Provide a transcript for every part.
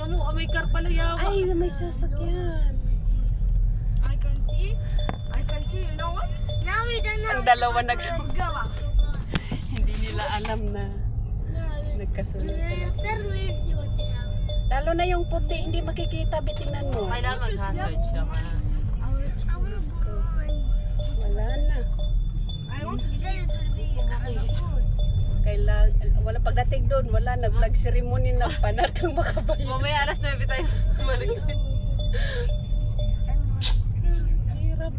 Amo, may car pala yawa. Ay, may sasakyan. I can see, you know what? Now we don't know. Ang dalawa nagsunod. Go up. Hindi nila alam na nagkasunod pala. Then we'll see what's in out. Lalo na yung puti, hindi makikita. Bitingnan mo. Kailangan mag-hazard siya. Wala na. I want to get it to be Kailangan, wala pagdating doon, wala. Nag-flag ceremony na panatang makabayan. Mamaya alas 9 tayo. Balik. Hirap.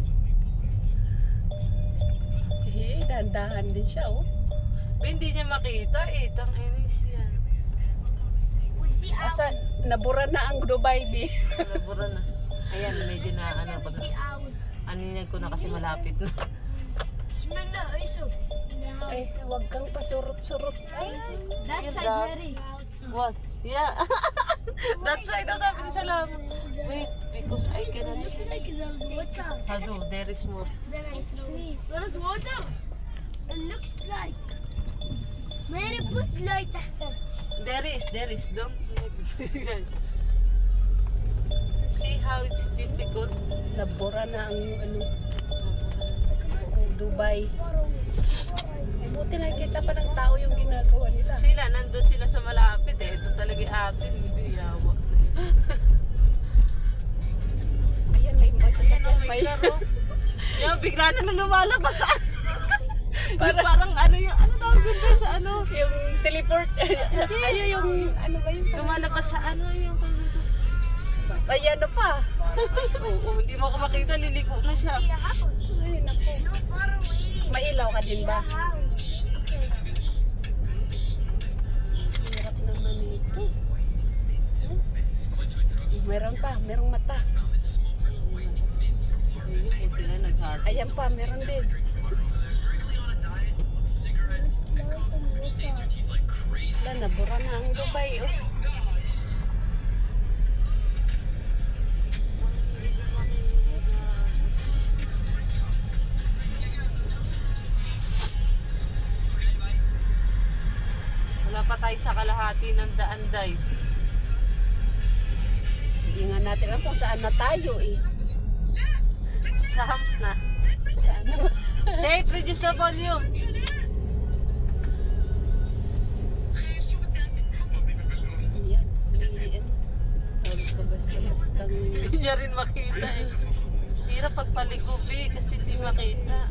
Dahan-dahan din siya, oh. Hindi niya makita eh. Tang inis yan. We see out. Asa, nabura na ang Dubai, B. Nabura na. Ayan, medyo na ano. We see out. Aninag ko na kasi malapit na. Smell the iso. Ay, huwag kang pasurot-surot. That's Yes, a Dad. Jerry. What? Yeah. That side daw sabi ni Salam. Wait, because I cannot Looks see. like there's water. Hado, there is more. Then I see. There is water. It looks like. Mary put light أحسن. There is. Don't see how it's difficult. Nabura na ang ano, Dubai. Ay, buti nakikita pa ng tao yung ginagawa nila. Sila, nandun sila sa malapit eh. Ito talaga atin, hindi yawa. Ayan, may masasakyan. May laro. Yung bigla na lumalabas sa parang ano yung, ano tawag yun ba sa ano? Yung teleport. Ayun yung, ano ba yun? Lumalabas sa ano yung Ayan na pa. Oo, hindi mo ako makita, liliko na siya. See a house. Ay, naku. No far away. Mailaw ka din ba? House. Okay. Hirap naman ito. Meron pa, merong mata. Ayun, buti na naghasa. Ayan pa, meron din. Wala, nabura na ang Dubai, oh. Wala pa tayo sa kalahati ng daan, Day. Hindi nga natin alam kung saan na tayo, eh. Sa hams na. Saan na? Shape, reduce the volume. Ayan. Ayan. Huwag ka basta-bastang... Hindi niya rin makita eh. Hirap pagpaligubi kasi hindi makita.